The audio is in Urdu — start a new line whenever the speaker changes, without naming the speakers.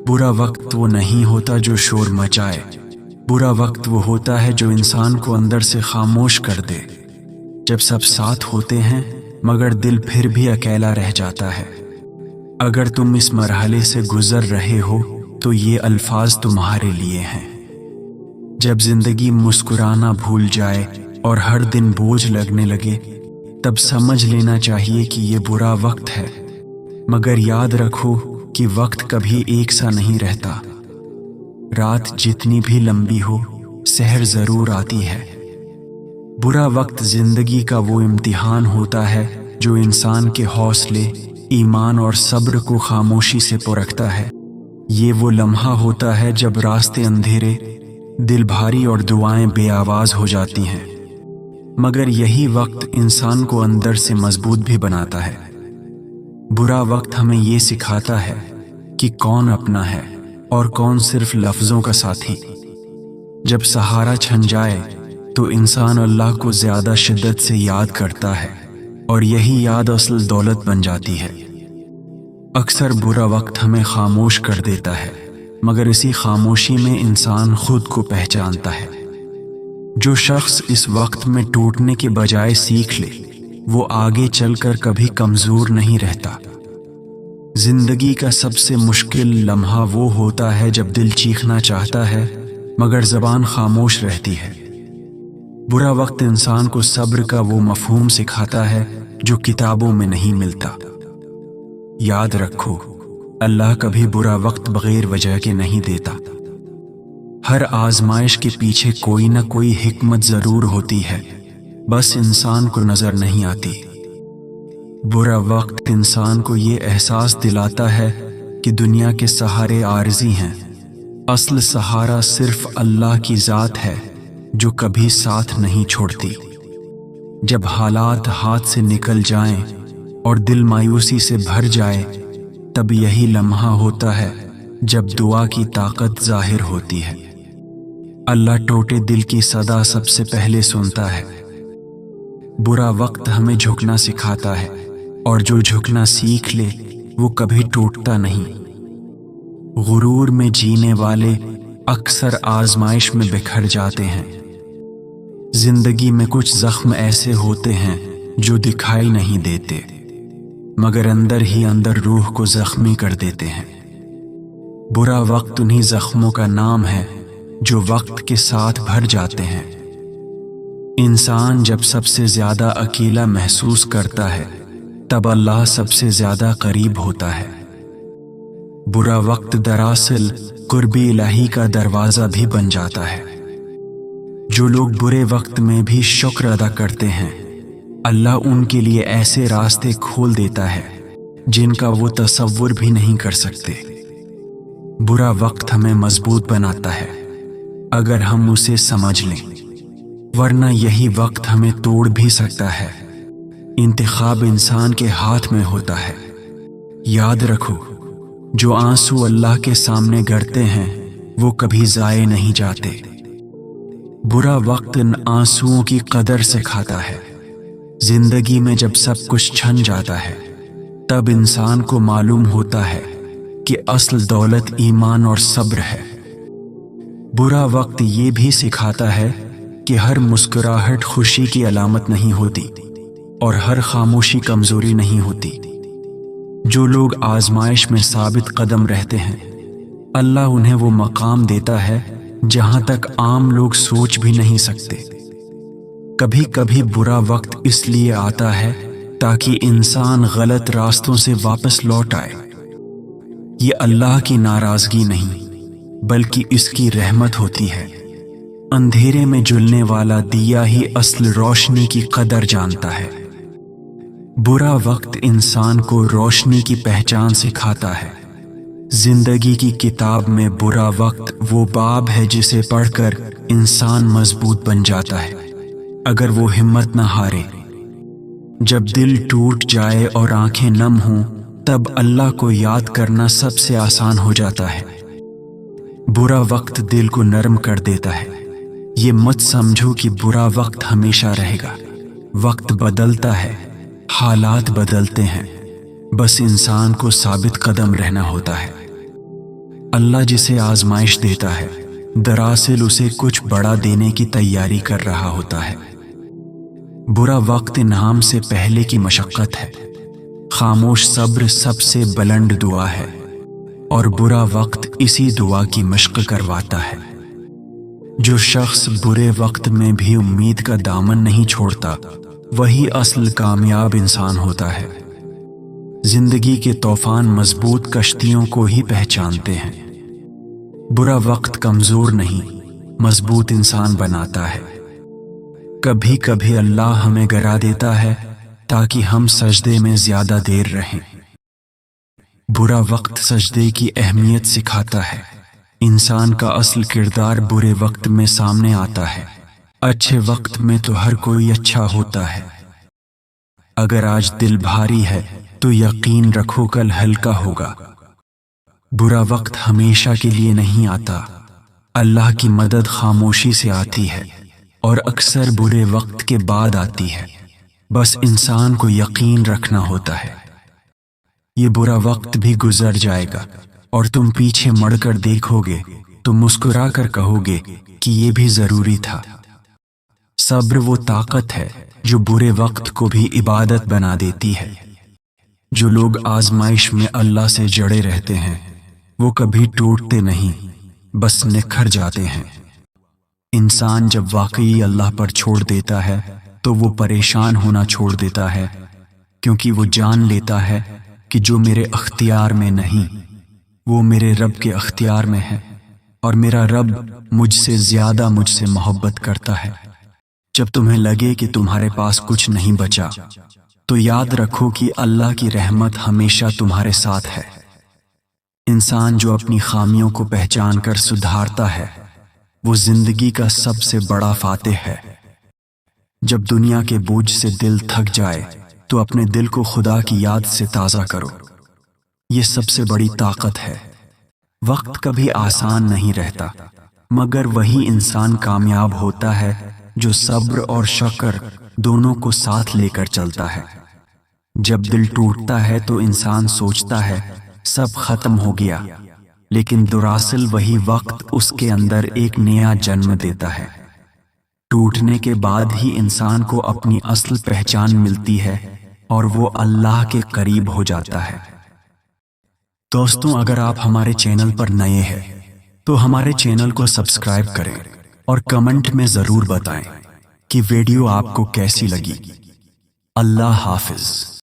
برا وقت وہ نہیں ہوتا جو شور مچائے، برا وقت وہ ہوتا ہے جو انسان کو اندر سے خاموش کر دے، جب سب ساتھ ہوتے ہیں مگر دل پھر بھی اکیلا رہ جاتا ہے۔ اگر تم اس مرحلے سے گزر رہے ہو تو یہ الفاظ تمہارے لیے ہیں۔ جب زندگی مسکرانا بھول جائے اور ہر دن بوجھ لگنے لگے، تب سمجھ لینا چاہیے کہ یہ برا وقت ہے، مگر یاد رکھو کہ وقت کبھی ایک سا نہیں رہتا۔ رات جتنی بھی لمبی ہو، سحر ضرور آتی ہے۔ برا وقت زندگی کا وہ امتحان ہوتا ہے جو انسان کے حوصلے، ایمان اور صبر کو خاموشی سے پرکھتا ہے۔ یہ وہ لمحہ ہوتا ہے جب راستے اندھیرے، دل بھاری اور دعائیں بے آواز ہو جاتی ہیں، مگر یہی وقت انسان کو اندر سے مضبوط بھی بناتا ہے۔ برا وقت ہمیں یہ سکھاتا ہے کہ کون اپنا ہے اور کون صرف لفظوں کا ساتھی۔ جب سہارا چھن جائے تو انسان اللہ کو زیادہ شدت سے یاد کرتا ہے، اور یہی یاد اصل دولت بن جاتی ہے۔ اکثر برا وقت ہمیں خاموش کر دیتا ہے، مگر اسی خاموشی میں انسان خود کو پہچانتا ہے۔ جو شخص اس وقت میں ٹوٹنے کے بجائے سیکھ لے، وہ آگے چل کر کبھی کمزور نہیں رہتا۔ زندگی کا سب سے مشکل لمحہ وہ ہوتا ہے جب دل چیخنا چاہتا ہے مگر زبان خاموش رہتی ہے۔ برا وقت انسان کو صبر کا وہ مفہوم سکھاتا ہے جو کتابوں میں نہیں ملتا۔ یاد رکھو، اللہ کبھی برا وقت بغیر وجہ کے نہیں دیتا۔ ہر آزمائش کے پیچھے کوئی نہ کوئی حکمت ضرور ہوتی ہے، بس انسان کو نظر نہیں آتی۔ برا وقت انسان کو یہ احساس دلاتا ہے کہ دنیا کے سہارے عارضی ہیں، اصل سہارا صرف اللہ کی ذات ہے جو کبھی ساتھ نہیں چھوڑتی۔ جب حالات ہاتھ سے نکل جائیں اور دل مایوسی سے بھر جائے، تب یہی لمحہ ہوتا ہے جب دعا کی طاقت ظاہر ہوتی ہے۔ اللہ ٹوٹے دل کی صدا سب سے پہلے سنتا ہے۔ برا وقت ہمیں جھکنا سکھاتا ہے، اور جو جھکنا سیکھ لے وہ کبھی ٹوٹتا نہیں۔ غرور میں جینے والے اکثر آزمائش میں بکھر جاتے ہیں۔ زندگی میں کچھ زخم ایسے ہوتے ہیں جو دکھائی نہیں دیتے، مگر اندر ہی اندر روح کو زخمی کر دیتے ہیں۔ برا وقت انہی زخموں کا نام ہے جو وقت کے ساتھ بھر جاتے ہیں۔ انسان جب سب سے زیادہ اکیلا محسوس کرتا ہے، تب اللہ سب سے زیادہ قریب ہوتا ہے۔ برا وقت دراصل قرب الہی کا دروازہ بھی بن جاتا ہے۔ جو لوگ برے وقت میں بھی شکر ادا کرتے ہیں، اللہ ان کے لیے ایسے راستے کھول دیتا ہے جن کا وہ تصور بھی نہیں کر سکتے۔ برا وقت ہمیں مضبوط بناتا ہے اگر ہم اسے سمجھ لیں، ورنہ یہی وقت ہمیں توڑ بھی سکتا ہے۔ انتخاب انسان کے ہاتھ میں ہوتا ہے۔ یاد رکھو، جو آنسو اللہ کے سامنے گرتے ہیں وہ کبھی ضائع نہیں جاتے۔ برا وقت ان آنسوؤں کی قدر سکھاتا ہے۔ زندگی میں جب سب کچھ چھن جاتا ہے، تب انسان کو معلوم ہوتا ہے کہ اصل دولت ایمان اور صبر ہے۔ برا وقت یہ بھی سکھاتا ہے کہ ہر مسکراہٹ خوشی کی علامت نہیں ہوتی، اور ہر خاموشی کمزوری نہیں ہوتی۔ جو لوگ آزمائش میں ثابت قدم رہتے ہیں، اللہ انہیں وہ مقام دیتا ہے جہاں تک عام لوگ سوچ بھی نہیں سکتے۔ کبھی کبھی برا وقت اس لیے آتا ہے تاکہ انسان غلط راستوں سے واپس لوٹ آئے۔ یہ اللہ کی ناراضگی نہیں، بلکہ اس کی رحمت ہوتی ہے۔ اندھیرے میں جلنے والا دیا ہی اصل روشنی کی قدر جانتا ہے۔ برا وقت انسان کو روشنی کی پہچان سکھاتا ہے۔ زندگی کی کتاب میں برا وقت وہ باب ہے جسے پڑھ کر انسان مضبوط بن جاتا ہے، اگر وہ ہمت نہ ہارے۔ جب دل ٹوٹ جائے اور آنکھیں نم ہوں، تب اللہ کو یاد کرنا سب سے آسان ہو جاتا ہے۔ برا وقت دل کو نرم کر دیتا ہے۔ یہ مت سمجھو کہ برا وقت ہمیشہ رہے گا۔ وقت بدلتا ہے، حالات بدلتے ہیں، بس انسان کو ثابت قدم رہنا ہوتا ہے۔ اللہ جسے آزمائش دیتا ہے دراصل اسے کچھ بڑا دینے کی تیاری کر رہا ہوتا ہے۔ برا وقت انعام سے پہلے کی مشقت ہے، خاموش صبر سب سے بلند دعا ہے، اور برا وقت اسی دعا کی مشق کرواتا ہے۔ جو شخص برے وقت میں بھی امید کا دامن نہیں چھوڑتا وہی اصل کامیاب انسان ہوتا ہے۔ زندگی کے طوفان مضبوط کشتیوں کو ہی پہچانتے ہیں۔ برا وقت کمزور نہیں، مضبوط انسان بناتا ہے۔ کبھی کبھی اللہ ہمیں گرا دیتا ہے تاکہ ہم سجدے میں زیادہ دیر رہیں۔ برا وقت سجدے کی اہمیت سکھاتا ہے۔ انسان کا اصل کردار برے وقت میں سامنے آتا ہے، اچھے وقت میں تو ہر کوئی اچھا ہوتا ہے۔ اگر آج دل بھاری ہے تو یقین رکھو کل ہلکا ہوگا۔ برا وقت ہمیشہ کے لیے نہیں آتا، اللہ کی مدد خاموشی سے آتی ہے اور اکثر برے وقت کے بعد آتی ہے، بس انسان کو یقین رکھنا ہوتا ہے۔ یہ برا وقت بھی گزر جائے گا اور تم پیچھے مڑ کر دیکھو گے تو مسکرا کر کہو گے کہ یہ بھی ضروری تھا۔ صبر وہ طاقت ہے جو برے وقت کو بھی عبادت بنا دیتی ہے۔ جو لوگ آزمائش میں اللہ سے جڑے رہتے ہیں وہ کبھی ٹوٹتے نہیں، بس نکھر جاتے ہیں۔ انسان جب واقعی اللہ پر چھوڑ دیتا ہے تو وہ پریشان ہونا چھوڑ دیتا ہے، کیونکہ وہ جان لیتا ہے کہ جو میرے اختیار میں نہیں وہ میرے رب کے اختیار میں ہے، اور میرا رب مجھ سے محبت کرتا ہے۔ جب تمہیں لگے کہ تمہارے پاس کچھ نہیں بچا تو یاد رکھو کہ اللہ کی رحمت ہمیشہ تمہارے ساتھ ہے۔ انسان جو اپنی خامیوں کو پہچان کر سدھارتا ہے وہ زندگی کا سب سے بڑا فاتح ہے۔ جب دنیا کے بوجھ سے دل تھک جائے تو اپنے دل کو خدا کی یاد سے تازہ کرو، یہ سب سے بڑی طاقت ہے۔ وقت کبھی آسان نہیں رہتا، مگر وہی انسان کامیاب ہوتا ہے جو صبر اور شکر دونوں کو ساتھ لے کر چلتا ہے۔ جب دل ٹوٹتا ہے تو انسان سوچتا ہے سب ختم ہو گیا، لیکن دراصل وہی وقت اس کے اندر ایک نیا جنم دیتا ہے۔ ٹوٹنے کے بعد ہی انسان کو اپنی اصل پہچان ملتی ہے اور وہ اللہ کے قریب ہو جاتا ہے۔ دوستوں، اگر آپ ہمارے چینل پر نئے ہیں تو ہمارے چینل کو سبسکرائب کریں اور کمنٹ میں ضرور بتائیں کہ ویڈیو آپ کو کیسی لگی۔ اللہ حافظ۔